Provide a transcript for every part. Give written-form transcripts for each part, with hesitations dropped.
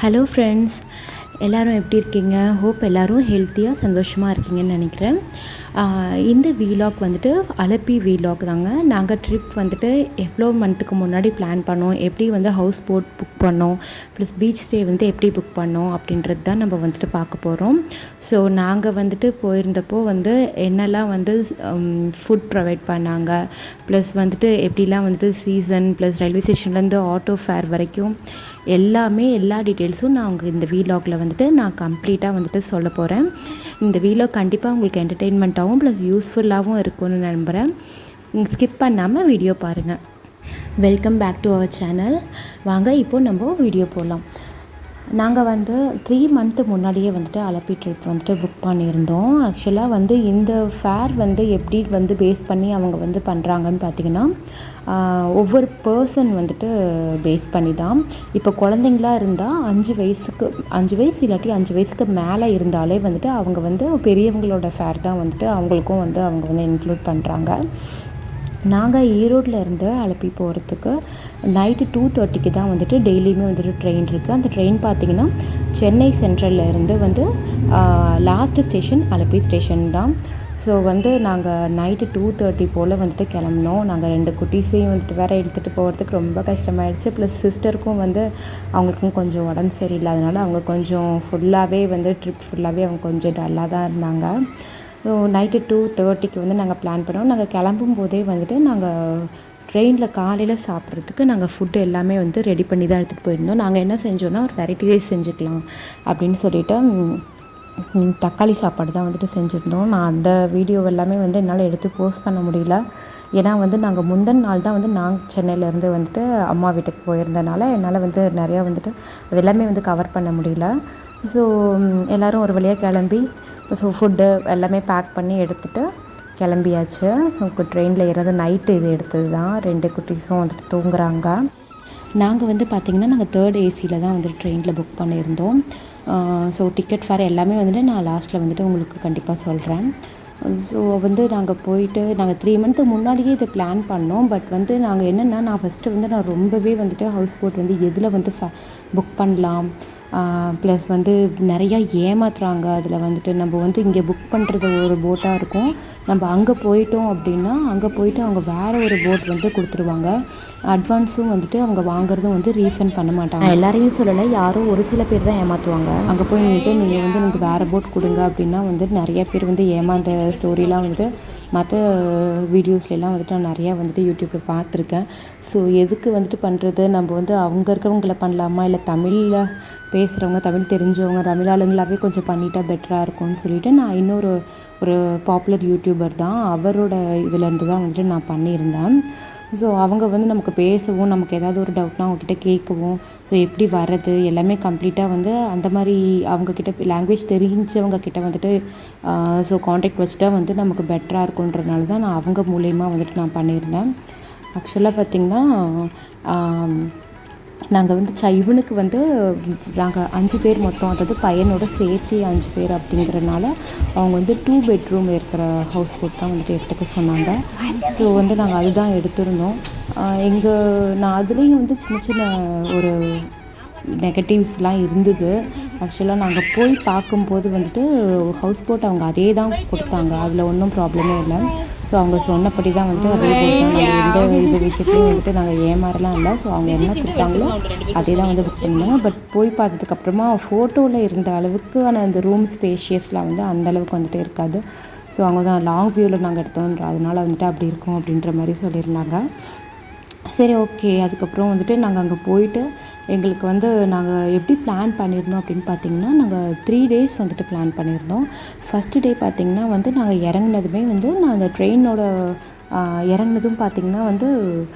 Hello friends, எல்லோரும் எப்படி இருக்கீங்க? ஹோப் எல்லோரும் ஹெல்த்தியாக சந்தோஷமாக இருக்கீங்கன்னு நினைக்கிறேன். இந்த வீலாக் வந்துட்டு அலப்பி வீலாக் தாங்க. நாங்கள் ட்ரிப் வந்துட்டு எவ்வளோ மந்த்துக்கு முன்னாடி பிளான் பண்ணோம், எப்படி வந்து ஹவுஸ் போட் புக் பண்ணோம், ப்ளஸ் பீச் ஸ்டே வந்து எப்படி புக் பண்ணோம் அப்படின்றது தான் நம்ம வந்துட்டு பார்க்க போகிறோம். ஸோ நாங்கள் வந்துட்டு போயிருந்தப்போ வந்து என்னெல்லாம் வந்து ஃபுட் ப்ரொவைட் பண்ணாங்க, ப்ளஸ் வந்துட்டு எப்படிலாம் வந்துட்டு சீசன், ப்ளஸ் ரயில்வே ஸ்டேஷன்லேருந்து ஆட்டோ ஃபேர் வரைக்கும் எல்லா டீட்டெயில்ஸும் நான் இந்த வீலாகில் வந்துட்டு நான் கம்ப்ளீட்டாக வந்துட்டு சொல்ல போகிறேன். இந்த வீலாக் கண்டிப்பாக உங்களுக்கு என்டர்டெயின்மெண்ட்டாகவும் ப்ளஸ் யூஸ்ஃபுல்லாகவும் இருக்கும்னு நம்புகிறேன். ஸ்கிப் பண்ணாமல் வீடியோ பாருங்கள். Welcome back to our channel. வாங்க இப்போது நம்ம வீடியோ போடலாம். நாங்கள் வந்து 3 மந்த்து முன்னாடியே வந்துட்டு அலப்பி ட்ரிப் வந்துட்டு புக் பண்ணியிருந்தோம். ஆக்சுவலாக வந்து இந்த ஃபேர் வந்து எப்படி வந்து பேஸ் பண்ணி அவங்க வந்து பண்ணுறாங்கன்னு பார்த்திங்கன்னா, ஒவ்வொரு பர்சன் வந்துட்டு பேஸ் பண்ணி தான். இப்போ குழந்தைங்களா இருந்தால் 5 வயசு இல்லாட்டி 5 வயசுக்கு மேலே இருந்தாலே வந்துட்டு அவங்க வந்து பெரியவங்களோட ஃபேர் தான் வந்துட்டு அவங்களுக்கும் வந்து அவங்க வந்து இன்க்ளூட் பண்ணுறாங்க. நாங்கள் ஈரோட்டில் இருந்து அலப்பி போகிறதுக்கு நைட்டு 2:30க்கு தான் வந்துட்டு டெய்லியுமே வந்துட்டு ட்ரெயின் இருக்குது. அந்த ட்ரெயின் பார்த்திங்கன்னா சென்னை சென்ட்ரலில் இருந்து வந்து லாஸ்ட்டு ஸ்டேஷன் அலப்பி ஸ்டேஷன் தான். ஸோ வந்து நாங்கள் நைட்டு 2:30 போல் வந்துட்டு கிளம்புனோம். நாங்கள் 2 குட்டீஸையும் வந்துட்டு வேறு எடுத்துகிட்டு போகிறதுக்கு ரொம்ப கஷ்டமாயிடுச்சு. ப்ளஸ் சிஸ்டருக்கும் வந்து அவங்களுக்கும் கொஞ்சம் உடம்பு சரியில்லாதனால அவங்க கொஞ்சம் ஃபுல்லாகவே வந்து ட்ரிப் ஃபுல்லாகவே அவங்க கொஞ்சம் டல்லாக தான் இருந்தாங்க. ஸோ நைட்டு 2:30க்கு வந்து நாங்கள் பிளான் பண்ணோம். நாங்கள் கிளம்பும் போதே வந்துட்டு நாங்கள் ட்ரெயினில் காலையில் சாப்பிட்றதுக்கு நாங்கள் ஃபுட்டு எல்லாமே வந்து ரெடி பண்ணி தான் எடுத்துகிட்டு போயிருந்தோம். நாங்கள் என்ன செஞ்சோன்னா ஒரு வெரைட்டி ரைஸ் செஞ்சுக்கலாம் அப்படின்னு சொல்லிவிட்டு தக்காளி சாப்பாடு தான் வந்துட்டு செஞ்சுருந்தோம். நான் அந்த வீடியோ எல்லாமே வந்து என்னால் எடுத்து போஸ்ட் பண்ண முடியல. ஏன்னா வந்து நாங்கள் முந்தின நாள் தான் வந்து நாங்கள் சென்னையிலேருந்து வந்துட்டு அம்மா வீட்டுக்கு போயிருந்தனால என்னால் வந்து நிறையா வந்துட்டு அது எல்லாமே வந்து கவர் பண்ண முடியல. ஸோ எல்லோரும் ஒரு வழியாக கிளம்பி ஸோ ஃபுட்டு எல்லாமே பேக் பண்ணி எடுத்துகிட்டு கிளம்பியாச்சு. ட்ரெயினில் ஏறது நைட்டு இது எடுத்தது தான். 2 குட்டீஸும் வந்துட்டு தூங்குறாங்க. நாங்கள் வந்து பார்த்திங்கன்னா நாங்கள் 3rd ஏசியில் தான் வந்துட்டு ட்ரெயினில் புக் பண்ணியிருந்தோம். ஸோ டிக்கெட் ஃபேர் எல்லாமே வந்துட்டு நான் லாஸ்ட்டில் வந்துட்டு உங்களுக்கு கண்டிப்பாக சொல்கிறேன். ஸோ வந்து நாங்கள் போயிட்டு நாங்கள் 3 மந்த்து முன்னாடியே இதை பிளான் பண்ணோம். பட் வந்து நாங்கள் என்னென்னா நான் ஃபஸ்ட்டு வந்து நான் ரொம்பவே வந்துட்டு ஹவுஸ் போட் வந்து எதில் வந்து புக் பண்ணலாம், ப்ளஸ் வந்து நிறையா ஏமாத்துறாங்க. அதில் வந்துட்டு நம்ம வந்து இங்கே புக் பண்ணுறது ஒரு போட்டாக இருக்கும், நம்ம அங்கே போயிட்டோம் அப்படின்னா அங்கே போயிட்டு அவங்க வேறு ஒரு போட் வந்து கொடுத்துருவாங்க. அட்வான்ஸும் வந்துட்டு அவங்க வாங்குறதும் வந்து ரீஃபண்ட் பண்ண மாட்டாங்க. எல்லாரையும் சொல்லலை, யாரும் ஒரு சில பேர் தான் ஏமாற்றுவாங்க. அங்கே போய் நின்றுட்டு நீங்கள் வந்து எனக்கு வேறு போட் கொடுங்க அப்படின்னா வந்து நிறைய பேர் வந்து ஏமாந்த ஸ்டோரிலாம் வந்துட்டு மற்ற வீடியோஸ்லாம் வந்துட்டு நான் நிறையா வந்துட்டு யூடியூப்பில் பார்த்துருக்கேன். ஸோ எதுக்கு வந்துட்டு பண்ணுறது, நம்ம வந்து அவங்க இருக்கிறவங்கள பண்ணலாமா, இல்லை தமிழில் பேசுகிறவங்க, தமிழ் தெரிஞ்சவங்க, தமிழ் ஆளுங்களாகவே கொஞ்சம் பண்ணிட்டா பெட்டராக இருக்கும்னு சொல்லிவிட்டு நான் இன்னொரு பாப்புலர் யூடியூபர் தான், அவரோட இதிலேருந்து தான் வந்துட்டு நான் பண்ணியிருந்தேன். ஸோ அவங்க வந்து நமக்கு பேசவும், நமக்கு ஏதாவது ஒரு டவுட்னா அவங்கக்கிட்ட கேட்கவும், ஸோ எப்படி வர்றது எல்லாமே கம்ப்ளீட்டாக வந்து அந்த மாதிரி அவங்கக்கிட்ட லாங்குவேஜ் தெரிஞ்சவங்கக்கிட்ட வந்துட்டு ஸோ காண்டாக்ட் வச்சுட்டா வந்து நமக்கு பெட்டராக இருக்குன்றதுனால தான் நான் அவங்க மூலயமா வந்துட்டு நான் பண்ணியிருந்தேன். ஆக்சுவலாக பார்த்திங்கன்னா நாங்கள் வந்து இவனுக்கு வந்து நாங்கள் 5 பேர் மொத்தம், அதாவது பையனோட சேர்த்து 5 பேர் அப்படிங்கிறனால அவங்க வந்து 2 பெட்ரூம் இருக்கிற ஹவுஸ் போட் தான் வந்துட்டு எடுத்துக்க சொன்னாங்க. ஸோ வந்து நாங்கள் அதுதான் எடுத்திருந்தோம். நான் அதுலேயும் வந்து சின்ன சின்ன ஒரு நெகட்டிவ்ஸ்லாம் இருந்தது. ஆக்சுவலாக நாங்கள் போய் பார்க்கும்போது வந்துட்டு ஹவுஸ் போட் அவங்க அதே தான் கொடுத்தாங்க, அதில் ஒன்றும் ப்ராப்ளமே இல்லை. ஸோ அவங்க சொன்னபடி தான் வந்துட்டு அதே போட்டாங்க. எந்த விஷயத்துலையும் வந்துட்டு நாங்கள் ஏமாறலாம் இல்லை. ஸோ அவங்க என்ன கொடுத்தாங்களோ அதே தான் வந்து புக் பண்ணோம். பட் போய் பார்த்ததுக்கப்புறமா ஃபோட்டோவில் இருந்த அளவுக்கான அந்த ரூம் ஸ்பேஷியஸ்லாம் வந்து அந்தளவுக்கு வந்துட்டு இருக்காது. ஸோ அவங்க தான் லாங் வியூவில் நாங்கள் எடுத்தோன்ற அதனால வந்துட்டு அப்படி இருக்கும் அப்படின்ற மாதிரி சொல்லியிருந்தாங்க. சரி, ஓகே. அதுக்கப்புறம் வந்துட்டு நாங்கள் அங்கே போயிட்டு எங்களுக்கு வந்து நாங்கள் எப்படி பிளான் பண்ணியிருந்தோம் அப்படின்னு பார்த்திங்கன்னா, நாங்கள் 3 டேஸ் வந்துட்டு பிளான் பண்ணியிருந்தோம். ஃபஸ்ட்டு டே பார்த்திங்கன்னா வந்து நாங்கள் இறங்குனதுமே வந்து நான் அந்த ட்ரெயினோட இறங்குனதும் பார்த்திங்கன்னா வந்து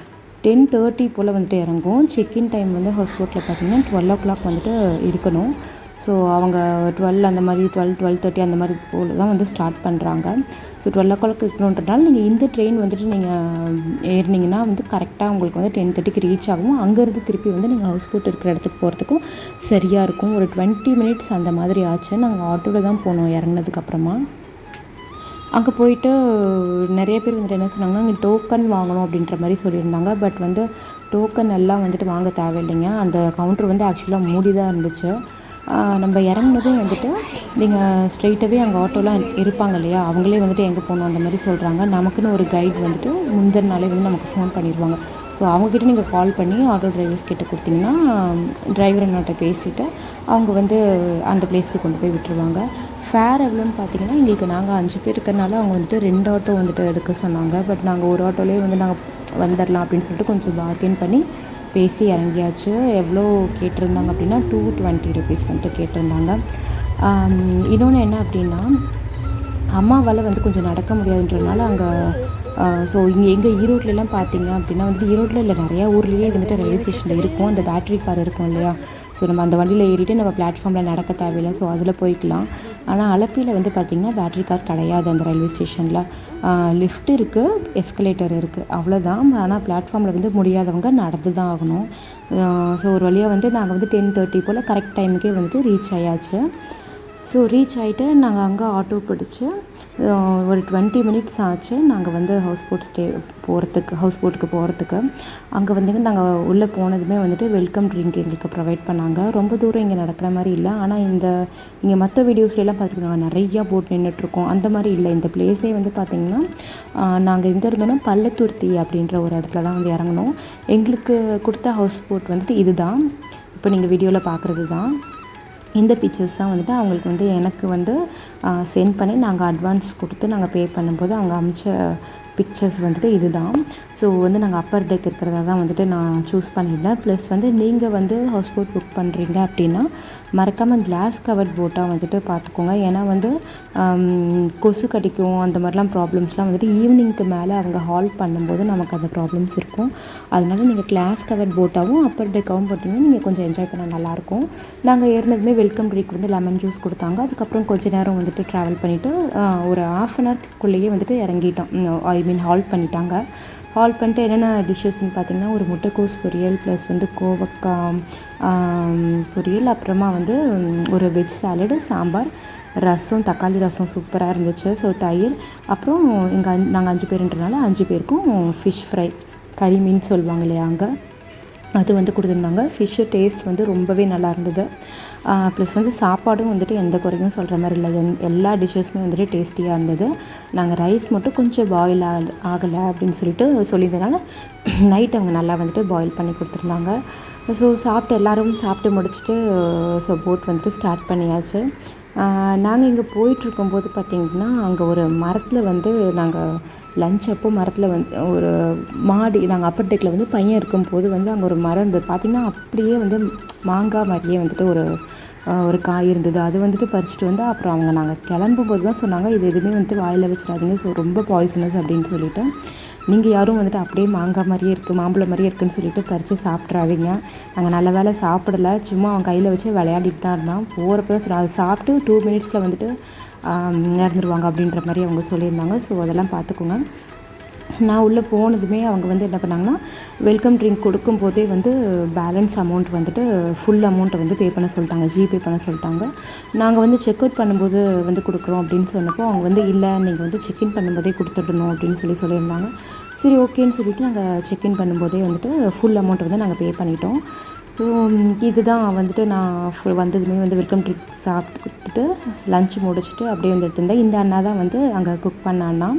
10:30 போல் வந்துட்டு இறங்கும். செக்இன் டைம் வந்து ஹவுஸ் போட்டில் பார்த்திங்கன்னா 12 o'clock வந்துட்டு இருக்கணும். ஸோ அவங்க 12 அந்த மாதிரி 12:30 அந்த மாதிரி போல் தான் வந்து ஸ்டார்ட் பண்ணுறாங்க. ஸோ 12 o'clock இருக்கணுன்றனால நீங்கள் இந்த ட்ரெயின் வந்துட்டு நீங்கள் ஏறினீங்கன்னா வந்து கரெக்டாக உங்களுக்கு வந்து 10:30க்கு ரீச் ஆகும். அங்கேருந்து திருப்பி வந்து நீங்கள் ஹவுஸ் போட் இருக்கிற இடத்துக்கு போகிறதுக்கும் சரியாக இருக்கும். ஒரு 20 minutes அந்த மாதிரி ஆச்சு. நாங்கள் ஆட்டோவில் தான் போனோம் இறங்கினதுக்கப்புறமா. அங்கே போயிட்டு நிறைய பேர் வந்துட்டு என்ன சொன்னாங்கன்னா, இங்கே டோக்கன் வாங்கணும் அப்படின்ற மாதிரி சொல்லியிருந்தாங்க. பட் வந்து டோக்கன் எல்லாம் வந்துட்டு வாங்க தேவையில்லைங்க. அந்த கவுண்டர் வந்து ஆக்சுவலாக மூடி தான் இருந்துச்சு. நம்ம இறங்குனதும் வந்துட்டு நீங்கள் ஸ்ட்ரெயிட்டாகவே அங்கே ஆட்டோலாம் இருப்பாங்க இல்லையா, அவங்களே வந்துட்டு எங்கே போகணும் அந்த மாதிரி சொல்கிறாங்க. நமக்குன்னு ஒரு கைடு வந்துட்டு முந்தின நாளே வந்து நமக்கு ஃபோன் பண்ணிடுவாங்க. ஸோ அவங்கக்கிட்ட நீங்கள் கால் பண்ணி ஆட்டோ டிரைவர்ஸ் கிட்ட கொடுத்தீங்கன்னா, டிரைவர் அண்ணாட்ட பேசிவிட்டு அவங்க வந்து அந்த பிளேஸ்க்கு கொண்டு போய் விட்டுருவாங்க. ஃபேர் எவ்வளோன்னு பார்த்தீங்கன்னா, எங்களுக்கு நாங்கள் 5 பேர் இருக்கிறனால அவங்க வந்துட்டு 2 ஆட்டோ வந்துட்டு எடுக்க சொன்னாங்க. பட் நாங்கள் ஒரு ஆட்டோலேயே வந்து நாங்கள் வந்துடலாம் அப்படின்னு சொல்லிட்டு கொஞ்சம் பார்கெயின் பண்ணி பேசி இறங்கியாச்சு. எவ்வளோ கேட்டிருந்தாங்க அப்படின்னா, 220 ருபீஸ் வந்துட்டு கேட்டிருந்தாங்க. இன்னொன்று என்ன அப்படின்னா, அம்மாவால் வந்து கொஞ்சம் நடக்க முடியாதுன்றதுனால அங்கே ஸோ எங்கள் ஈரோட்லலாம் பார்த்தீங்க அப்படின்னா வந்துட்டு, ஈரோட்டில் இல்லை நிறையா ஊர்லேயே வந்துட்டு ரயில்வே ஸ்டேஷனில் இருக்கும் அந்த பேட்ரி கார் இருக்கும் இல்லையா. ஸோ நம்ம அந்த வண்டியில் ஏறிட்டு நம்ம பிளாட்ஃபார்மில் நடக்க தேவையில்லை. ஸோ அதில் போய்க்கலாம். ஆனால் அலப்பியில் வந்து பார்த்திங்கன்னா பேட்ரி கார் கிடையாது அந்த ரயில்வே ஸ்டேஷனில். லிஃப்ட் இருக்குது, எஸ்கலேட்டர் இருக்குது, அவ்வளோதான். ஆனால் பிளாட்ஃபார்மில் வந்து முடியாதவங்க நடந்து தான் ஆகணும். ஸோ ஒரு வழியாக வந்து நாங்கள் வந்து 10:30 போல் கரெக்ட் டைமுக்கே வந்துட்டு ரீச் ஆயாச்சு. ஸோ ரீச் ஆகிட்டு நாங்கள் அங்கே ஆட்டோ பிடிச்சி ஒரு 20 மினிட்ஸ் ஆச்சு நாங்கள் வந்து ஹவுஸ் போட்டுக்கு போகிறதுக்கு. அங்கே வந்துங்க நாங்கள் உள்ளே போனதுமே வந்துட்டு வெல்கம் ட்ரிங்க் எங்களுக்கு ப்ரொவைட் பண்ணாங்க. ரொம்ப தூரம் இங்கே நடக்கிற மாதிரி இல்லை. ஆனால் இங்கே மற்ற வீடியோஸ்லாம் பார்த்துருக்காங்க, நிறையா போட் நின்றுட்டுருக்கோம். அந்த மாதிரி இல்லை. இந்த பிளேஸே வந்து பார்த்திங்கன்னா, நாங்கள் எங்கே இருந்தோன்னா பள்ளத்துர்த்தி அப்படின்ற ஒரு இடத்துல தான் வந்து இறங்கணும். எங்களுக்கு கொடுத்த ஹவுஸ் போட் வந்துட்டு இது தான், இப்போ நீங்கள் வீடியோவில் பார்க்குறது தான். இந்த பிக்சர்ஸ் தான் வந்துட்டு அவங்களுக்கு வந்து எனக்கு வந்து சென்ட் பண்ணி நாங்கள் அட்வான்ஸ் கொடுத்து நாங்கள் பே பண்ணும்போது அவங்க அமிச்ச பிக்சர்ஸ் வந்துட்டு இது தான். ஸோ வந்து நாங்கள் அப்பர் டெக் இருக்கிறதா தான் வந்துட்டு நான் சூஸ் பண்ணியிருந்தேன். ப்ளஸ் வந்து நீங்கள் வந்து ஹவுஸ் போட் புக் பண்ணுறீங்க அப்படின்னா மறக்காமல் கிளாஸ் கவர்ட் போட்டாக வந்துட்டு பார்த்துக்கோங்க. ஏன்னா வந்து கொசு கடிக்கும் அந்த மாதிரிலாம் ப்ராப்ளம்ஸ்லாம் வந்துட்டு ஈவினிங்க்கு மேலே அவங்க ஹால் பண்ணும்போது நமக்கு அந்த ப்ராப்ளம்ஸ் இருக்கும். அதனால நீங்கள் கிளாஸ் கவர்ட் போட்டாகவும் அப்பர் டெக்காகவும் போட்டிங்கன்னா நீங்கள் கொஞ்சம் என்ஜாய் பண்ண நல்லாயிருக்கும். நாங்கள் ஏறினதுமே வெல்கம் ட்ரிங்க் வந்து லெமன் ஜூஸ் கொடுத்தாங்க. அதுக்கப்புறம் கொஞ்சம் நேரம் வந்துட்டு ட்ராவல் பண்ணிவிட்டு ஒரு 1/2 ஹவர்க்குள்ளேயே வந்துட்டு இறங்கிட்டோம். ஹால் பண்ணிட்டாங்க. ஹால் பண்ணிட்டு என்னென்ன டிஷ்ஷஸ்ன்னு பார்த்திங்கன்னா, ஒரு முட்டைக்கோஸ் பொரியல் ப்ளஸ் வந்து கோவக்காய் பொரியல், அப்புறமா வந்து ஒரு வெஜ் சாலடு, சாம்பார், ரசம், தக்காளி ரசம் சூப்பராக இருந்துச்சு. ஸோ தயிர், அப்புறம் நாங்கள் 5 பேருன்றனால 5 பேருக்கும் ஃபிஷ் ஃப்ரை, கறி மீன் சொல்லுவாங்க இல்லையா அங்கே, அது வந்து கொடுத்துருந்தாங்க. ஃபிஷ்ஷு டேஸ்ட் வந்து ரொம்பவே நல்லா இருந்தது. ப்ளஸ் வந்து சாப்பாடும் வந்துட்டு எந்த குறையும் சொல்கிற மாதிரி இல்லை. எல்லா டிஷ்ஷஸுமே வந்துட்டு டேஸ்டியாக இருந்தது. நாங்கள் ரைஸ் மட்டும் கொஞ்சம் பாயில் ஆகலை அப்படின்னு சொல்லியிருந்தனால நைட் அவங்க நல்லா வந்துட்டு பாயில் பண்ணி கொடுத்துருந்தாங்க. ஸோ எல்லோரும் சாப்பிட்டு முடிச்சுட்டு போட் வந்துட்டு ஸ்டார்ட் பண்ணியாச்சு. நாங்கள் இங்கே போயிட்டுருக்கும்போது பார்த்திங்கன்னா, அங்கே ஒரு மரத்தில் வந்து நாங்கள் லஞ்ச் அப்போ மரத்தில் வந்து ஒரு மாடி, நாங்கள் அப்பர் டெக்கில் வந்து பையன் இருக்கும்போது வந்து அங்கே ஒரு மரம் இருந்தது. பார்த்திங்கன்னா அப்படியே வந்து மாங்காய் மாதிரியே வந்துட்டு ஒரு காய் இருந்தது. அது வந்துட்டு பறிச்சுட்டு வந்து அப்புறம் நாங்கள் கிளம்பும்போது தான் சொன்னாங்க, இது எதுவுமே வந்துட்டு வாயில் வச்சிடாதீங்க, ஸோ ரொம்ப பாய்சனஸ் அப்படின்னு சொல்லிவிட்டு, நீங்கள் யாரும் வந்துட்டு அப்படியே மாங்காய் மாதிரியே இருக்குது, மாம்பழம் மாதிரியே இருக்குதுன்னு சொல்லிட்டு பறித்து சாப்பிட்றாதீங்க. நாங்கள் நல்ல வேலை சாப்பிடலை, சும்மா அவன் கையில் வச்சு விளையாடிட்டு தான் இருந்தான். போகிறப்ப அது சாப்பிட்டு 2 மினிட்ஸில் வந்துட்டு இறந்துருவாங்க அப்படின்ற மாதிரி அவங்க சொல்லியிருந்தாங்க. ஸோ அதெல்லாம் பார்த்துக்கோங்க. நான் உள்ளே போனதுமே அவங்க வந்து என்ன பண்ணாங்கன்னா, வெல்கம் ட்ரிங்க் கொடுக்கும்போதே வந்து பேலன்ஸ் அமௌண்ட் வந்துட்டு ஃபுல் அமௌண்ட்டை வந்து பே பண்ண சொல்லிட்டாங்க, ஜிபே பண்ண சொல்லிட்டாங்க. நாங்கள் வந்து செக் அவுட் பண்ணும்போது வந்து கொடுக்குறோம் அப்படின்னு சொன்னப்போ அவங்க வந்து இல்லை, நீங்கள் வந்து செக்இன் பண்ணும்போதே கொடுத்துடணும் அப்படின்னு சொல்லியிருந்தாங்க. சரி ஓகேன்னு சொல்லிவிட்டு நாங்கள் செக்இன் பண்ணும்போதே வந்துட்டு ஃபுல் அமௌண்ட்டை வந்து நாங்கள் பே பண்ணிட்டோம். ஸோ இதுதான் வந்துட்டு நான் வந்ததுமே வந்து வெல்கம் ட்ரிங்க் சாப்பிட்டுட்டு லஞ்ச் முடிச்சுட்டு அப்படியே வந்து எடுத்திருந்தேன். இந்த அண்ணா தான் வந்து அங்கே குக் பண்ண அண்ணா.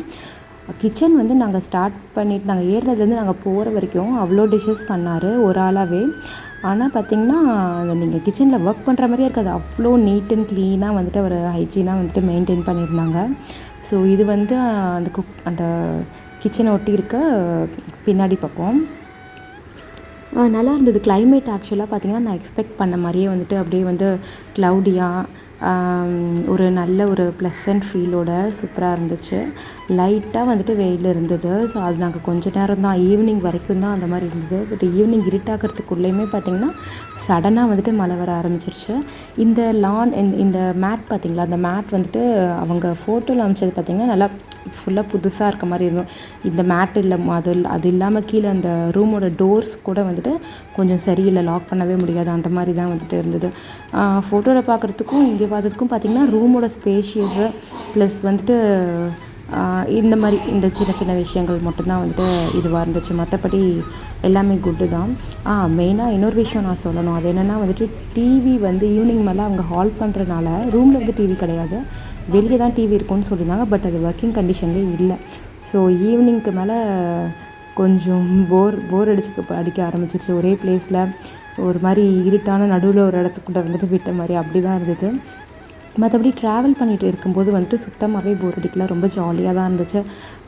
கிச்சன் வந்து நாங்கள் ஸ்டார்ட் பண்ணிவிட்டு நாங்கள் ஏறுறதுலேருந்து நாங்கள் போகிற வரைக்கும் அவ்வளோ டிஷ்ஷஸ் பண்ணார் ஒரு ஆளாகவே. ஆனால் பார்த்திங்கன்னா, நீங்கள் கிச்சனில் ஒர்க் பண்ணுற மாதிரியே இருக்காது, அவ்வளோ நீட் அண்ட் க்ளீனாக வந்துட்டு ஒரு ஹைஜீனாக வந்துட்டு மெயின்டைன் பண்ணியிருந்தாங்க. ஸோ இது வந்து அந்த கிச்சனை ஒட்டி இருக்க பின்னாடி பக்கம் நல்லா இருந்தது. கிளைமேட் ஆக்சுவலாக பார்த்திங்கன்னா நான் எக்ஸ்பெக்ட் பண்ண மாதிரியே வந்துட்டு அப்படியே வந்து க்ளவுடியாக ஒரு நல்ல ஒரு ப்ளசன்ட் ஃபீலோட சூப்பராக இருந்துச்சு. லைட்டாக வந்துட்டு வெயில் இருந்தது. ஸோ அது நாங்கள் கொஞ்சம் நேரம் தான், ஈவினிங் வரைக்கும் தான் அந்த மாதிரி இருந்தது. பட் ஈவினிங் இருட்டாகிறதுக்குள்ளேயுமே பார்த்திங்கன்னா சடனாக வந்துட்டு மழை வர ஆரம்பிச்சிருச்சு. இந்த இந்த மேட் பார்த்திங்களா, அந்த மேட் வந்துட்டு அவங்க ஃபோட்டோவில் அமைச்சது பார்த்திங்கன்னா நல்லா ஃபுல்லாக புதுசாக இருக்க மாதிரி இருந்தோம். இந்த மேட் இல்லை, அது இல்லாமல் கீழே அந்த ரூமோட டோர்ஸ் கூட வந்துட்டு கொஞ்சம் சரியில்லை, லாக் பண்ணவே முடியாது, அந்த மாதிரி தான் வந்துட்டு இருந்தது. ஃபோட்டோவில் பார்க்குறதுக்கும் இங்கே பார்த்ததுக்கும் பார்த்திங்கன்னா ரூமோட ஸ்பேஷியஸு ப்ளஸ் வந்துட்டு இந்த மாதிரி இந்த சின்ன சின்ன விஷயங்கள் மட்டும்தான் வந்துட்டு இதுவாக இருந்துச்சு. மற்றபடி எல்லாமே குட்டு தான். மெயினாக இன்னொரு விஷயம் நான் சொல்லணும். அது என்னென்னா வந்துட்டு டிவி வந்து ஈவினிங் மேலே அவங்க ஹால் பண்ணுறதுனால ரூமில் வந்து டிவி கிடையாது, வெளியே தான் டிவி இருக்கும்னு சொல்லியிருந்தாங்க. பட் அது ஒர்க்கிங் கண்டிஷன்லேயே இல்லை. ஸோ ஈவினிங்க்கு மேலே கொஞ்சம் போர் அடிக்க ஆரம்பிச்சிருச்சு. ஒரே பிளேஸில் ஒரு மாதிரி இருட்டான நடுவில் ஒரு இடத்துக்குள்ளே வந்துட்டு விட்ட மாதிரி அப்படி தான் இருந்தது. மற்றபடி ட்ராவல் பண்ணிகிட்டு இருக்கும்போது வந்துட்டு சுத்தமாகவே போர் அடிக்கல. ரொம்ப ஜாலியாக தான் இருந்துச்சு.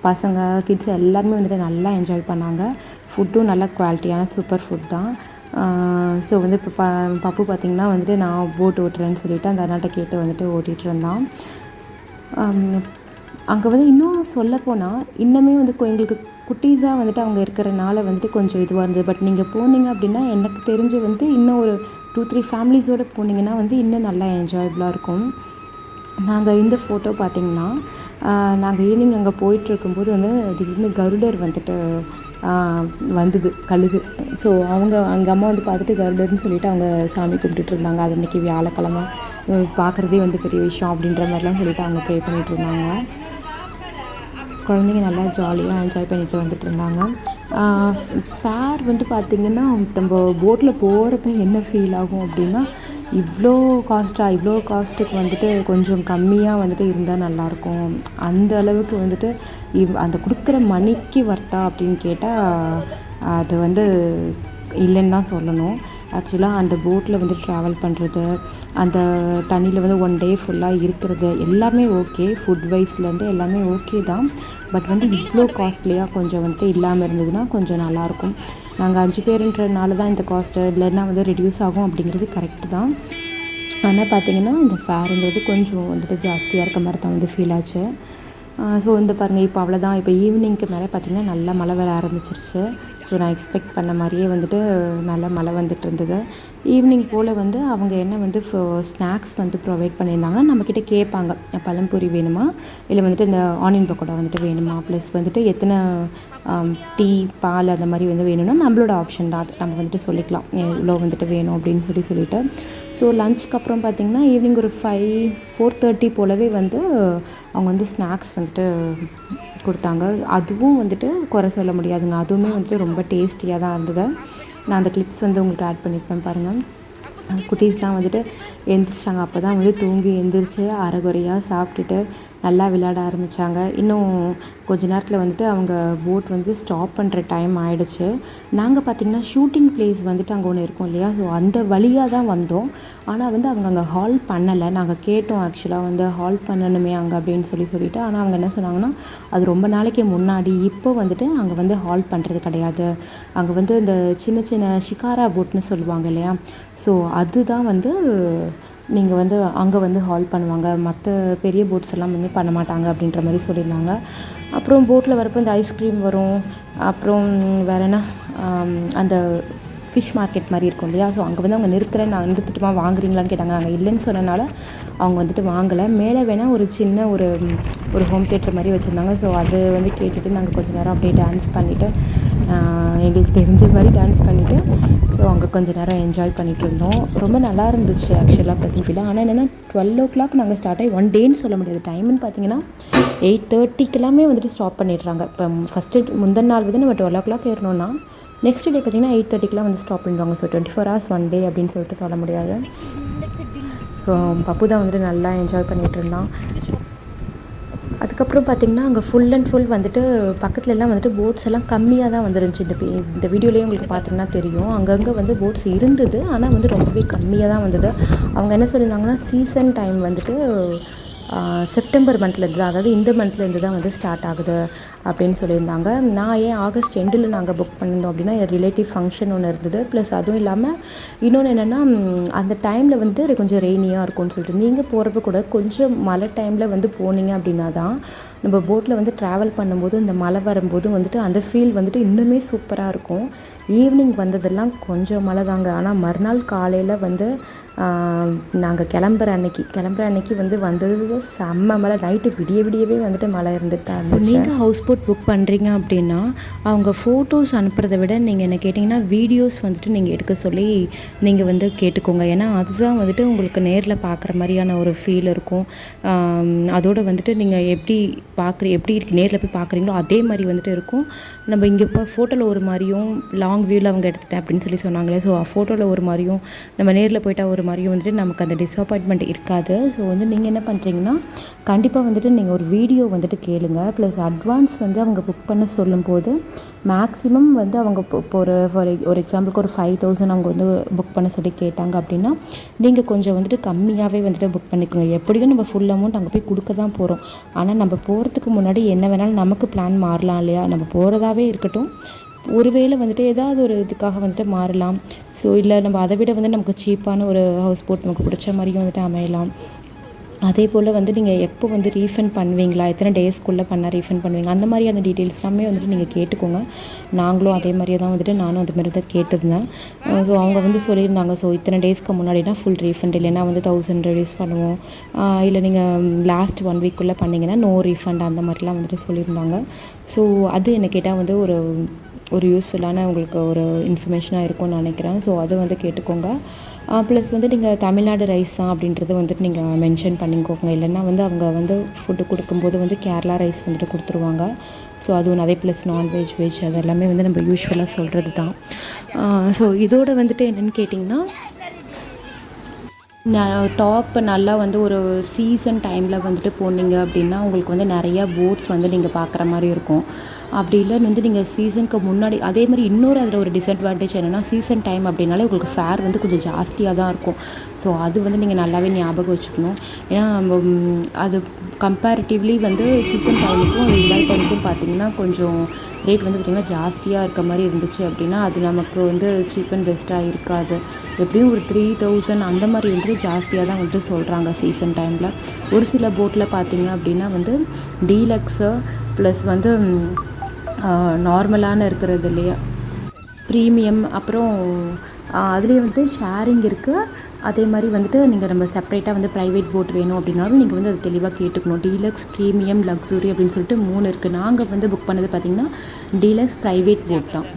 பசங்க கிட்ஸ் எல்லாருமே வந்துட்டு நல்லா என்ஜாய் பண்ணாங்க. ஃபுட்டும் நல்ல குவாலிட்டியான சூப்பர் ஃபுட் தான். ஸோ வந்து இப்போ பப்பு பார்த்திங்கன்னா வந்துட்டு நான் போட் ஓட்டுறேன்னு சொல்லிவிட்டு அந்த அண்ணாட்ட கேட்டு வந்துட்டு ஓட்டிகிட்டு இருந்தான். அங்கே வந்து இன்னும் சொல்லப்போனால் இன்னுமே வந்து எங்களுக்கு குட்டீஸாக வந்துட்டு அவங்க இருக்கிறனால வந்துட்டு கொஞ்சம் இதுவாக இருந்தது. பட் நீங்கள் போனீங்க அப்படின்னா எனக்கு தெரிஞ்சு வந்து இன்னும் ஒரு 2-3 ஃபேமிலிஸோடு போனீங்கன்னா வந்து இன்னும் நல்லா என்ஜாயபுளாக இருக்கும். நாங்கள் இந்த ஃபோட்டோ பார்த்திங்கன்னா நாங்கள் ஈவினிங் அங்கே போயிட்டுருக்கும்போது வந்து திடீர்னு கருடர் வந்துட்டு வந்தது, கழுகு. ஸோ அங்கே அம்மா வந்து பார்த்துட்டு கருடர்னு சொல்லிவிட்டு அவங்க சாமி கும்பிட்டுட்டு இருந்தாங்க. அது அன்றைக்கி வியாழக்கிழமை பார்க்குறதே வந்து பெரிய விஷயம் அப்படின்ற மாதிரிலாம் சொல்லிவிட்டு அவங்க ப்ரே பண்ணிகிட்டு இருந்தாங்க. குழந்தைங்க நல்லா ஜாலியாக என்ஜாய் பண்ணிட்டு வந்துட்டு இருந்தாங்க. ஃபேர் வந்து பார்த்திங்கன்னா நம்ம போட்டில் போகிறப்ப என்ன ஃபீல் ஆகும் அப்படின்னா, இவ்வளோ காஸ்ட்டுக்கு வந்துட்டு கொஞ்சம் கம்மியாக வந்துட்டு இருந்தால் நல்லாயிருக்கும். அந்த அளவுக்கு வந்துட்டு அந்த கொடுக்குற மணிக்கு வர்த்தா அப்படின்னு கேட்டால் அது வந்து இல்லைன்னு தான் சொல்லணும். ஆக்சுவலாக அந்த போட்டில் வந்து ட்ராவல் பண்ணுறது, அந்த தண்ணியில் வந்து 1 டே ஃபுல்லாக இருக்கிறது எல்லாமே ஓகே. ஃபுட் வைஸ்லேருந்து எல்லாமே ஓகே தான். பட் வந்து இவ்வளோ காஸ்ட்லியாக கொஞ்சம் வந்துட்டு இல்லாமல் இருந்ததுன்னா கொஞ்சம் நல்லாயிருக்கும். நாங்கள் 5 பேருன்றனால தான் இந்த காஸ்ட்டு, இல்லைன்னா வந்து ரெடியூஸ் ஆகும் அப்படிங்கிறது கரெக்டு தான். ஆனால் பார்த்திங்கன்னா இந்த ஃபேருங்கிறது கொஞ்சம் வந்துட்டு ஜாஸ்தியாக இருக்க மாதிரி தான் வந்து ஃபீல் ஆச்சு. ஸோ இந்த பாருங்கள், இப்போ அவ்வளோதான். இப்போ ஈவினிங்க்கு மேலே பார்த்திங்கன்னா நல்லா மழை வர ஆரம்பிச்சிருச்சு. ஸோ நான் எக்ஸ்பெக்ட் பண்ண மாதிரியே வந்துட்டு நல்லா மழை வந்துட்டு இருந்தது. ஈவினிங் போல் வந்து அவங்க என்ன வந்து ஸ்நாக்ஸ் வந்து ப்ரொவைட் பண்ணியிருந்தாங்கன்னா நம்மக்கிட்ட கேட்பாங்க, பழம்பொரி வேணுமா, இல்லை வந்துட்டு இந்த ஆனியன் பக்கோடா வந்துட்டு வேணுமா, ப்ளஸ் வந்துட்டு எத்தனை டீ பால் அந்த மாதிரி வந்து வேணும்னா நம்மளோட ஆப்ஷன் தான். அது நம்ம வந்துட்டு சொல்லிக்கலாம் இவ்வளோ வந்துட்டு வேணும் அப்படின்னு சொல்லிட்டு. ஸோ லஞ்சுக்கு அப்புறம் பார்த்திங்கன்னா ஈவினிங் ஒரு 4:30 போலவே வந்து அவங்க வந்து ஸ்நாக்ஸ் வந்துட்டு கொடுத்தாங்க. அதுவும் வந்துட்டு குறை சொல்ல முடியாதுங்க. அதுவுமே வந்துட்டு ரொம்ப டேஸ்டியாக தான் இருந்தது. நான் அந்த கிளிப்ஸ் வந்து உங்களுக்கு ஆட் பண்ணியிருப்பேன் பாருங்கள். குட்டீஸ்லாம் வந்துட்டு எழுந்திரிச்சாங்க. அப்போ தான் வந்து தூங்கி எழுந்திரிச்சு அரைகுறையாக சாப்பிட்டுட்டு நல்லா விளையாட ஆரம்பித்தாங்க. இன்னும் கொஞ்ச நேரத்தில் வந்துட்டு அவங்க போட் வந்து ஸ்டாப் பண்ணுற டைம் ஆகிடுச்சு. நாங்கள் பார்த்திங்கன்னா ஷூட்டிங் பிளேஸ் வந்துட்டு அங்கே ஒன்று இருக்கும் இல்லையா, ஸோ அந்த வழியாக தான் வந்தோம். ஆனால் வந்து அவங்க அங்கே ஹால் பண்ணலை. நாங்கள் கேட்டோம் ஆக்சுவலாக வந்து ஹால் பண்ணணுமே அங்கே அப்படின்னு சொல்லிட்டு. ஆனால் அவங்க என்ன சொன்னாங்கன்னா அது ரொம்ப நாளைக்கு முன்னாடி, இப்போ வந்துட்டு அங்கே வந்து ஹால் பண்ணுறது கிடையாது. அங்கே வந்து இந்த சின்ன சின்ன ஷிகாரா போட்னு சொல்லுவாங்க இல்லையா, ஸோ அதுதான் வந்து நீங்கள் வந்து அங்கே வந்து ஹால் பண்ணுவாங்க. மற்ற பெரிய போட்ஸ் எல்லாம் வந்து பண்ண மாட்டாங்க அப்படின்ற மாதிரி சொல்லியிருந்தாங்க. அப்புறம் போட்டில் வரப்போ இந்த ஐஸ்கிரீம் வரும். அப்புறம் வேறு என்ன, அந்த ஃபிஷ் மார்க்கெட் மாதிரி இருக்கும் இல்லையா, ஸோ அங்கே வந்து அவங்க நான் நிறுத்திட்டுமா வாங்குறீங்களான்னு கேட்டாங்க. நாங்கள் இல்லைன்னு சொன்னனால அவங்க வந்துட்டு வாங்கலை. மேலே வேணால் ஒரு சின்ன ஒரு ஹோம் தியேட்டர் மாதிரி வச்சுருந்தாங்க. ஸோ அது வந்து கேட்டுட்டு நாங்கள் கொஞ்சம் நேரம் அப்படியே டான்ஸ் பண்ணிவிட்டு, எங்களுக்கு தெரிஞ்ச மாதிரி டான்ஸ் பண்ணிவிட்டு ஸோ அங்கே கொஞ்சம் நேரம் என்ஜாய் பண்ணிகிட்டு இருந்தோம். ரொம்ப நல்லா இருந்துச்சு ஆக்சுவலாக ப்ளசன்ட் ஃபீலாக. ஆனால் என்னென்னா 12 o'clock நாங்கள் ஸ்டார்ட் ஆகி 1 டேன்னு சொல்ல முடியாது. டைம்னு பார்த்தீங்கன்னா 8:30 வந்துட்டு ஸ்டாப் பண்ணிடுறாங்க. இப்போ ஃபஸ்ட்டு முந்தின நாள் வந்து நம்ம 12 o'clock ஏறணும்னா நெக்ஸ்ட் டே பார்த்திங்கன்னா 8:30 வந்து ஸ்டாப் பண்ணிடுவாங்க. ஸோ 24 hours 1 day அப்படின்னு சொல்லிட்டு சொல்ல முடியாது. ஸோ பப்பு தான் வந்துட்டு நல்லா என்ஜாய் பண்ணிகிட்டு இருந்தான். அதுக்கப்புறம் பார்த்திங்கன்னா அங்கே ஃபுல் அண்ட் ஃபுல் வந்துட்டு பக்கத்துலலாம் வந்துட்டு போட்ஸ் எல்லாம் கம்மியாக தான் வந்துருந்துச்சு. இந்த வீடியோலேயே உங்களுக்கு பார்த்தீங்கன்னா தெரியும். அங்கங்கே வந்து போட்ஸ் இருந்தது, ஆனால் வந்து ரொம்பவே கம்மியாக தான் வந்தது. அவங்க என்ன சொல்லியிருந்தாங்கன்னா சீசன் டைம் வந்துட்டு செப்டம்பர் மந்த்லேருந்து தான், அதாவது இந்த மந்த்லேருந்து தான் வந்து ஸ்டார்ட் ஆகுது அப்படின்னு சொல்லியிருந்தாங்க. நான் ஏன் ஆகஸ்ட் எண்டில் நாங்கள் புக் பண்ணியிருந்தோம் அப்படின்னா என் ரிலேட்டிவ் ஃபங்க்ஷன் ஒன்று இருந்தது. ப்ளஸ் அதுவும் இல்லாமல் இன்னொன்று என்னென்னா அந்த டைமில் வந்து கொஞ்சம் ரெய்னியாக இருக்கும்னு சொல்லிட்டு, நீங்கள் போகிறப்ப கூட கொஞ்சம் மழை டைமில் வந்து போனீங்க அப்படின்னா தான் நம்ம போட்டில் வந்து ட்ராவல் பண்ணும்போது இந்த மழை வரும்போது வந்துட்டு அந்த ஃபீல் வந்துட்டு இன்னுமே சூப்பராக இருக்கும். ஈவினிங் வந்ததெல்லாம் கொஞ்சம் மழை தாங்க. ஆனால் மறுநாள் காலையில் வந்து நாங்கள் கிளம்புற அன்னைக்கு வந்து வந்தது செம்ம மழை. நைட்டு விடியவே வந்துட்டு மழை இருந்துட்டு தான் இருந்துச்சு. நீங்கள் ஹவுஸ் போட் புக் பண்ணுறீங்க அப்படின்னா அவங்க ஃபோட்டோஸ் அனுப்புறதை விட நீங்கள் என்ன கேட்டிங்கன்னா வீடியோஸ் வந்துட்டு நீங்கள் எடுக்க சொல்லி நீங்கள் வந்து கேட்டுக்கோங்க. ஏன்னா அதுதான் வந்துட்டு உங்களுக்கு நேரில் பார்க்குற மாதிரியான ஒரு ஃபீல் இருக்கும். அதோடு வந்துட்டு நீங்கள் எப்படி நேரில் போய் பார்க்குறீங்களோ அதே மாதிரி வந்துட்டு இருக்கும். நம்ம இங்கே இப்போ ஃபோட்டோவில் ஒரு மாதிரியும் லாங் வியூவில் அவங்க எடுத்துட்டேன் அப்படின்னு சொல்லி சொன்னாங்களே, ஸோ ஃபோட்டோவில் ஒரு மாதிரியும் நம்ம நேரில் போயிட்டால் ஒரு மாதிரியும் வந்துட்டு நமக்கு அந்த டிஸப்பாயின்ட்மெண்ட் இருக்காது. ஸோ வந்து நீங்கள் என்ன பண்ணுறீங்கன்னா கண்டிப்பாக வந்துட்டு நீங்கள் ஒரு வீடியோ வந்துட்டு கேளுங்க. ப்ளஸ் அட்வான்ஸ் வந்து அவங்க புக் பண்ண சொல்லும்போது மேக்ஸிமம் வந்து அவங்க இப்போ ஒரு எக்ஸாம்பிளுக்கு ஒரு 5000 அவங்க வந்து புக் பண்ண சொல்லி கேட்டாங்க அப்படின்னா நீங்கள் கொஞ்சம் வந்துட்டு கம்மியாகவே வந்துட்டு புக் பண்ணிக்கோங்க. எப்படியும் நம்ம ஃபுல் அமௌண்ட் அங்கே போய் கொடுக்க தான் போகிறோம். ஆனால் நம்ம போகிறதுக்கு முன்னாடி என்ன வேணாலும் நமக்கு பிளான் மாறலாம் இல்லையா? நம்ம போகிறதாவே இருக்கட்டும், ஒருவேளை வந்துட்டு ஏதாவது ஒரு இதுக்காக வந்துட்டு மாறலாம். ஸோ இல்லை நம்ம அதை விட வந்து நமக்கு சீப்பான ஒரு ஹவுஸ் போட் நமக்கு பிடிச்ச மாதிரியும் வந்துட்டு அமையலாம். அதே போல் வந்து நீங்கள் எப்போ வந்து ரீஃபண்ட் பண்ணுவீங்களா, எத்தனை டேஸ்க்குள்ளே பண்ணால் ரீஃபண்ட் பண்ணுவீங்க, அந்த மாதிரியான டீட்டெயில்ஸ் எல்லாமே வந்துட்டு நீங்கள் கேட்டுக்கோங்க. நாங்களும் அதே மாதிரியே தான் வந்துட்டு நானும் அந்த மாதிரி தான் கேட்டிருந்தேன். ஸோ அவங்க வந்து சொல்லியிருந்தாங்க, ஸோ இத்தனை டேஸ்க்கு முன்னாடினா ஃபுல் ரீஃபண்ட், இல்லைன்னா வந்து 1000 ரெடியூஸ் பண்ணுவோம், இல்லை நீங்கள் லாஸ்ட் 1 வீக்குள்ளே பண்ணிங்கன்னா நோ ரீஃபண்ட், அந்த மாதிரிலாம் வந்துட்டு சொல்லியிருந்தாங்க. ஸோ அது என்ன கேட்டால் வந்து ஒரு யூஸ்ஃபுல்லான உங்களுக்கு ஒரு இன்ஃபர்மேஷனாக இருக்கும்னு நினைக்கிறேன். ஸோ அது வந்து கேட்டுக்கோங்க. ப்ளஸ் வந்து நீங்கள் தமிழ்நாடு ரைஸ் தான் அப்படின்றத வந்துட்டு நீங்கள் மென்ஷன் பண்ணிக்கோங்க. இல்லைன்னா வந்து அவங்க வந்து ஃபுட்டு கொடுக்கும்போது வந்து கேரளா ரைஸ் வந்துட்டு கொடுத்துருவாங்க. ஸோ அதுவும் அதே ப்ளஸ் நான்வெஜ் வெஜ் அது எல்லாமே வந்து நம்ம யூஸ்வலாக சொல்கிறது தான். ஸோ இதோட வந்துட்டு என்னென்னு கேட்டிங்கன்னா டாப் நல்லா வந்து ஒரு சீசன் டைமில் வந்துட்டு போனீங்க அப்படின்னா உங்களுக்கு வந்து நிறையா போட்ஸ் வந்து நீங்கள் பார்க்குற மாதிரி இருக்கும். அப்படி இல்லைன்னு வந்து நீங்கள் சீசனுக்கு முன்னாடி அதே மாதிரி இன்னொரு அதில் ஒரு டிஸ்அட்வான்டேஜ் என்னென்னா சீசன் டைம் அப்படின்னாலே உங்களுக்கு ஃபேர் வந்து கொஞ்சம் ஜாஸ்தியாக தான் இருக்கும். ஸோ அது வந்து நீங்கள் நல்லாவே ஞாபகம் வச்சுக்கணும். ஏன்னா அது கம்பேரிட்டிவ்லி வந்து சீசன் டைமுக்கும் இல்லாத டைமுக்கும் பார்த்திங்கன்னா கொஞ்சம் ரேட் வந்து பார்த்திங்கன்னா ஜாஸ்தியாக இருக்க மாதிரி இருந்துச்சு அப்படின்னா அது நமக்கு வந்து சீப் அண்ட் பெஸ்ட்டாக இருக்காது. எப்படியும் ஒரு 3000 அந்த மாதிரி வந்துட்டு ஜாஸ்தியாக தான் வந்துட்டு சொல்கிறாங்க சீசன் டைமில். ஒரு சில போட்டில் பார்த்திங்க அப்படின்னா வந்து டீலக்ஸு ப்ளஸ் வந்து நார்மலான இருக்கிறது இல்லையா ப்ரீமியம், அப்புறம் அதுலேயே வந்துட்டு ஷேரிங் இருக்குது. அதே மாதிரி வந்துட்டு நீங்கள் நம்ம செப்பரேட்டாக வந்து ப்ரைவேட் போட் வேணும் அப்படின்னாலும் நீங்கள் வந்து அது தெளிவாக கேட்டுக்கணும். டீலக்ஸ், ப்ரீமியம், லக்ஸுரி அப்படின்னு சொல்லிட்டு 3 இருக்குது. நாங்கள் வந்து புக் பண்ணது பார்த்திங்கன்னா டீலக்ஸ் ப்ரைவேட் போட் தான்.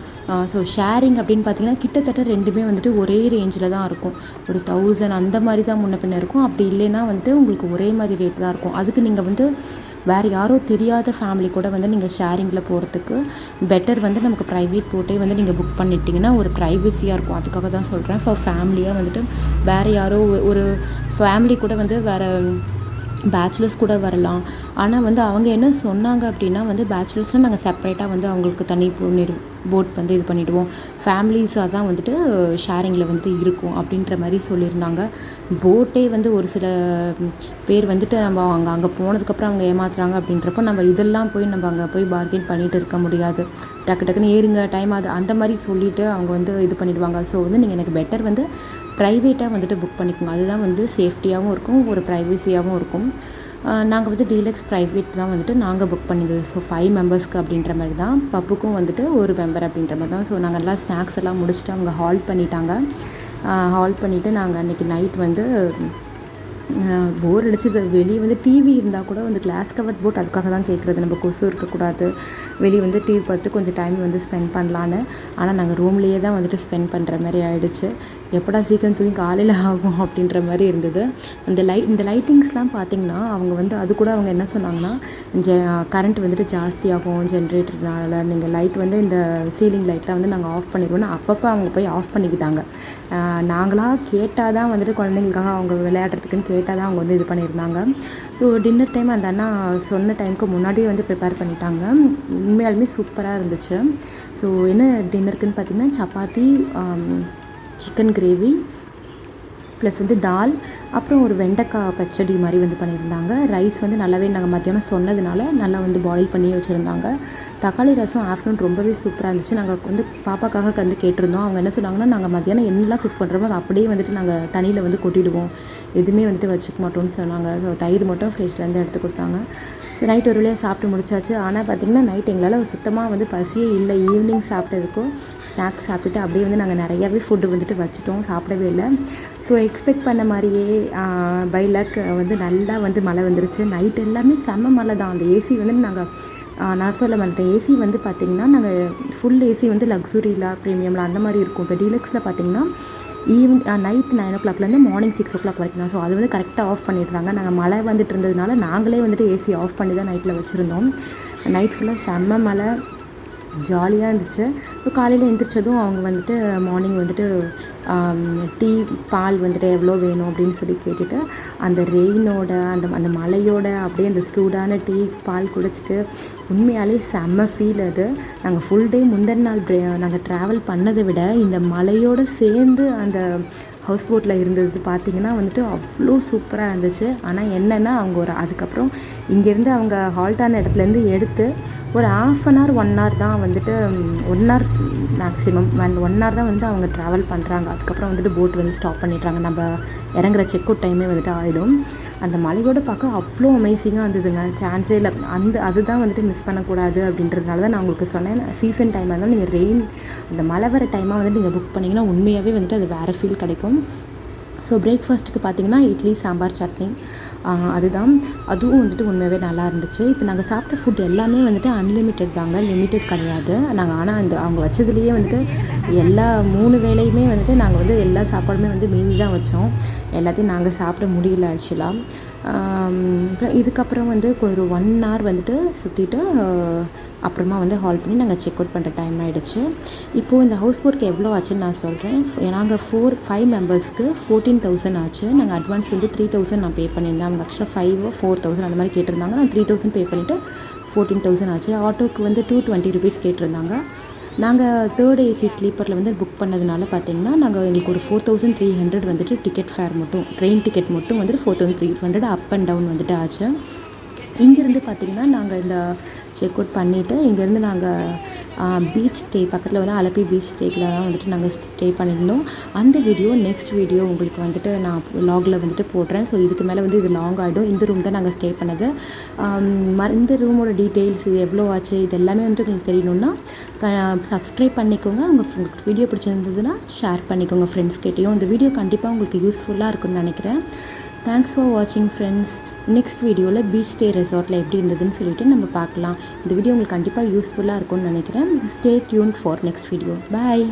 ஸோ ஷேரிங் அப்படின்னு பார்த்திங்கன்னா கிட்டத்தட்ட ரெண்டுமே வந்துட்டு ஒரே ரேஞ்சில் தான் இருக்கும். ஒரு 1000 அந்த மாதிரி தான் முன்ன பின்ன இருக்கும். அப்படி இல்லைன்னா வந்துட்டு உங்களுக்கு ஒரே மாதிரி ரேட் தான் இருக்கும். அதுக்கு நீங்கள் வந்து வேறு யாரோ தெரியாத ஃபேமிலி கூட வந்து நீங்கள் ஷேரிங்கில் போகிறதுக்கு பெட்டர் வந்து நமக்கு ப்ரைவேட் போட்டே வந்து நீங்கள் புக் பண்ணிட்டீங்கன்னா ஒரு ப்ரைவசியாக இருக்கும். அதுக்காக தான் சொல்கிறேன். ஃபார் ஃபேமிலியாக வந்துட்டு வேறு யாரோ ஒரு ஃபேமிலி கூட வந்து வேறு பேச்சுலர்ஸ் கூட வரலாம். ஆனால் வந்து அவங்க என்ன சொன்னாங்க அப்படின்னா வந்து பேச்சுலர்ஸ்னால் நாங்கள் செப்பரேட்டாக வந்து அவங்களுக்கு தனி போட் வந்து இது பண்ணிவிடுவோம், ஃபேமிலிஸாக தான் வந்துட்டு ஷேரிங்கில் வந்துட்டு இருக்கும் அப்படின்ற மாதிரி சொல்லியிருந்தாங்க. போட்டே வந்து ஒரு சில பேர் வந்துட்டு நம்ம அங்கே போனதுக்கப்புறம் அவங்க ஏமாத்துறாங்க அப்படின்றப்போ நம்ம இதெல்லாம் போய் நம்ம அங்கே போய் பார்கெயின் பண்ணிகிட்டு இருக்க முடியாது. டக்குன்னு ஏறுங்க டைம் அது அந்த மாதிரி சொல்லிவிட்டு அவங்க வந்து இது பண்ணிவிடுவாங்க. ஸோ வந்து நீங்கள் எனக்கு பெட்டர் வந்து ப்ரைவேட்டாக வந்துட்டு புக் பண்ணிக்கோங்க. அதுதான் வந்து சேஃப்டியாகவும் இருக்கும், ஒரு ப்ரைவசியாகவும் இருக்கும். நாங்கள் வந்து டீலக்ஸ் ப்ரைவேட் தான் வந்துட்டு நாங்கள் புக் பண்ணியிருந்தது. ஸோ 5 மெம்பர்ஸ்க்கு அப்படின்ற மாதிரி தான், பப்புக்கும் வந்துட்டு ஒரு மெம்பர் அப்படின்ற மாதிரி தான். ஸோ நாங்கள் எல்லாம் ஸ்நாக்ஸ் எல்லாம் முடிச்சுட்டு அவங்க ஹால்ட் பண்ணிவிட்டு நாங்கள் அன்றைக்கி நைட் வந்து போர் அடிச்சது. வெளியே வந்து டிவி இருந்தால் கூட வந்து கிளாஸ் கவர்ட் போட் அதுக்காக தான் கேட்குறது, நம்ம கொசு இருக்கக்கூடாது, வெளியே வந்து டிவி பார்த்துட்டு கொஞ்சம் டைம் வந்து ஸ்பெண்ட் பண்ணலான்னு. ஆனால் நாங்கள் ரூம்லேயே தான் வந்துட்டு ஸ்பெண்ட் பண்ணுற மாதிரி ஆகிடுச்சு. எப்படா சீக்கிரம் தூங்கி காலையில் ஆகும் அப்படின்ற மாதிரி இருந்தது. இந்த லைட்டிங்ஸ்லாம் பார்த்திங்கன்னா அவங்க வந்து அது கூட அவங்க என்ன சொன்னாங்கன்னா கரண்ட் வந்துட்டு ஜாஸ்தியாகும் ஜென்ரேட்டர்னால, நீங்கள் லைட் வந்து இந்த சீலிங் லைட்லாம் வந்து நாங்கள் ஆஃப் பண்ணிடுவோம்னு அப்பப்போ அவங்க போய் ஆஃப் பண்ணிக்கிட்டாங்க. நாங்களாக கேட்டால் தான் வந்துட்டு குழந்தைங்களுக்காக அவங்க விளையாடுறதுக்குன்னு கேட்டால் தான் அவங்க வந்து இது பண்ணியிருந்தாங்க. ஸோ டின்னர் டைம் அந்த அண்ணா சொன்ன டைமுக்கு முன்னாடியே வந்து ப்ரிப்பேர் பண்ணிட்டாங்க. உண்மையாலுமே சூப்பராக இருந்துச்சு. ஸோ என்ன டின்னருக்குன்னு பார்த்திங்கன்னா சப்பாத்தி, சிக்கன் கிரேவி, ப்ளஸ் வந்து தால், அப்புறம் ஒரு வெண்டைக்காய் பச்சடி மாதிரி வந்து பண்ணியிருந்தாங்க. ரைஸ் வந்து நல்லாவே நாங்கள் மத்தியானம் சொன்னதுனால நல்லா வந்து பாயில் பண்ணி வச்சுருந்தாங்க. தக்காளி ரசம் ஆஃப்டர்நூன் ரொம்பவே சூப்பராக இருந்துச்சு. நாங்கள் வந்து பாப்பாக்காக வந்து கேட்டிருந்தோம். அவங்க என்ன சொன்னாங்கன்னா நாங்கள் மத்தியானம் என்னெல்லாம் குக் பண்ணுறோமோ அதை அப்படியே வந்துட்டு நாங்கள் தண்ணியில் வந்து கொட்டிடுவோம், எதுவுமே வந்துட்டு வச்சுக்க மாட்டோம்னு சொன்னாங்க. ஸோ தயிர் மட்டும் ஃப்ரிட்ஜ்லேருந்து எடுத்து கொடுத்தாங்க. ஸோ நைட் ஒரு வழியாக சாப்பிட்டு முடிச்சாச்சு. ஆனால் பார்த்திங்கன்னா நைட் எங்களால் சுத்தமாக வந்து பசியே இல்லை. ஈவினிங் சாப்பிட்டதுக்கும் ஸ்நாக்ஸ் சாப்பிட்டுட்டு அப்படியே வந்து நாங்கள் நிறையாவே ஃபுட்டு வந்துட்டு வச்சுட்டோம், சாப்பிடவே இல்லை. ஸோ எக்ஸ்பெக்ட் பண்ண மாதிரியே பை லக் வந்து நல்லா வந்து மழை வந்துருச்சு. நைட் எல்லாமே செம்ம மழை தான். அந்த ஏசி வந்து நான் சொல்ல மாட்டேன். ஏசி வந்து பார்த்திங்கன்னா நாங்கள் ஃபுல் ஏசி வந்து லக்ஸுரியில் ப்ரீமியமில் அந்த மாதிரி இருக்கும். இப்போ டீலக்ஸில் பார்த்திங்கன்னா நைட் 9 o'clockலேருந்து மார்னிங் 6 o'clock வரைக்கும் தான். ஸோ அது வந்து கரெக்டாக ஆஃப் பண்ணிடுறாங்க. நாங்கள் மழை வந்துட்டு இருந்ததுனால நாங்களே வந்துட்டு ஏசி ஆஃப் பண்ணி தான் நைட்டில் வச்சுருந்தோம். நைட் ஃபுல்லாக செம்ம மழை, ஜாலியாக இருந்துச்சு. இப்போ காலையில் எழுந்திரிச்சதும் அவங்க வந்துட்டு மார்னிங் வந்துட்டு டீ பால் வந்துட்டு எவ்வளோ வேணும் அப்படின்னு சொல்லி கேட்டுட்டு அந்த ரெயினோட அந்த மழையோட அப்படியே அந்த சூடான டீ பால் குடிச்சிட்டு உண்மையாலே செம்ம ஃபீல் அது. நாங்கள் ஃபுல் டே முந்தின நாள் நாங்கள் ட்ராவல் பண்ணதை விட இந்த மழையோடு சேர்ந்து அந்த ஹவுஸ் போட்டில் இருந்தது பார்த்திங்கன்னா வந்துட்டு அவ்வளோ சூப்பராக இருந்துச்சு. ஆனால் என்னென்னா அவங்க அதுக்கப்புறம் இங்கேருந்து அவங்க ஹால்ட் ஆன இடத்துலேருந்து எடுத்து ஒரு 1/2 hour 1 hour தான் வந்துட்டு 1 hour மேக்ஸிமம் 1 hour தான் வந்து அவங்க ட்ராவல் பண்ணுறாங்க. அதுக்கப்புறம் வந்துட்டு போட் வந்து ஸ்டாப் பண்ணிடுறாங்க. நம்ம இறங்குற செக் அவுட் டைமே வந்துட்டு ஆகிடும். அந்த மலையோடு பார்க்க அவ்வளோ அமேசிங்காக இருந்ததுங்க. சான்ஸே இல்லை. அதுதான் வந்துட்டு மிஸ் பண்ணக்கூடாது அப்படின்றதுனால தான் நான் உங்களுக்கு சொன்னேன். சீசன் டைமாக இருந்தாலும் நீங்கள் அந்த மழை வர டைமாக வந்துட்டு நீங்கள் புக் பண்ணிங்கன்னா உண்மையாகவே வந்துட்டு அது வேறு ஃபீல் கிடைக்கும். ஸோ பிரேக்ஃபாஸ்ட்டுக்கு பார்த்திங்கன்னா இட்லி சாம்பார் சட்னி அதுவும் வந்துட்டு உண்மையாகவே நல்லா இருந்துச்சு. இப்போ நாங்கள் சாப்பிட்ட ஃபுட் எல்லாமே வந்துட்டு அன்லிமிட்டட் தாங்க, லிமிட்டட் கிடையாது. நாங்கள் ஆனால் அவங்க வச்சதுலேயே வந்துட்டு எல்லா 3 வேளையுமே வந்துட்டு நாங்கள் வந்து எல்லா சாப்பாடுமே வந்து மீறி தான் வச்சோம். எல்லாத்தையும் நாங்கள் சாப்பிட முடியல ஆக்சுவலாக. அப்புறம் இதுக்கப்புறம் வந்து ஒரு 1 hour வந்துட்டு சுற்றிட்டு அப்புறமா வந்து ஹால் பண்ணி நாங்கள் செக் அவுட் பண்ணுற டைம் ஆகிடுச்சு. இப்போது இந்த ஹவுஸ் போட்க்கு எவ்வளோ ஆச்சுன்னு நான் சொல்கிறேன். நாங்கள் 5 மெம்பர்ஸ்க்கு 14,000 ஆச்சு. நாங்கள் அட்வான்ஸ் வந்து 3,000 நான் பே பண்ணியிருந்தேன். அவங்க ஆக்சுவலாக 5 4,000 அந்த மாதிரி கேட்டிருந்தாங்க. நான் 3,000 பே பண்ணிவிட்டு 14,000 ஆச்சு. ஆட்டோக்கு வந்து 220 rupees கேட்டிருந்தாங்க. நாங்கள் 3rd AC ஸ்லீப்பரில் வந்து புக் பண்ணதுனால பார்த்திங்கன்னா எங்களுக்கு ஒரு 4,300 வந்துட்டு டிக்கெட் ஃபேர் மட்டும், ட்ரெயின் டிக்கெட் மட்டும் வந்துட்டு 4,300 அப் அண்ட் டவுன் வந்துட்டு ஆச்சு. இங்கேருந்து பார்த்திங்கன்னா நாங்கள் இந்த செக் அவுட் பண்ணிவிட்டு இங்கேருந்து நாங்கள் பீச் ஸ்டே பக்கத்தில் வந்து அலப்பி பீச் ஸ்டேக்கில் தான் வந்துட்டு நாங்கள் ஸ்டே பண்ணியிருந்தோம். அந்த நெக்ஸ்ட் வீடியோ உங்களுக்கு வந்துட்டு நான் வ்ளாகில் வந்துட்டு போடுறேன். ஸோ இதுக்கு மேலே வந்து இது லாங் ஆகிடும். இந்த ரூம் தான் நாங்கள் ஸ்டே பண்ணது. இந்த ரூமோட டீட்டெயில்ஸ் இது எவ்வளோ ஆச்சு இது எல்லாமே வந்துட்டு உங்களுக்கு தெரியணுன்னா சப்ஸ்கிரைப் பண்ணிக்கோங்க. உங்களுக்கு வீடியோ பிடிச்சிருந்ததுன்னா ஷேர் பண்ணிக்கோங்க ஃப்ரெண்ட்ஸ்கிட்டையும். இந்த வீடியோ கண்டிப்பாக உங்களுக்கு யூஸ்ஃபுல்லாக இருக்குன்னு நினைக்கிறேன். தேங்க்ஸ் ஃபார் வாட்சிங் ஃப்ரெண்ட்ஸ். நெக்ஸ்ட் வீடியோவில் பீச் ஸ்டே ரெசார்ட்டில் எப்படி இருந்ததுன்னு சொல்லிட்டு நம்ம பார்க்கலாம். இந்த வீடியோ உங்களுக்கு கண்டிப்பாக யூஸ்ஃபுல்லாக இருக்கும்னு நினைக்கிறேன். Stay tune for next video. Bye.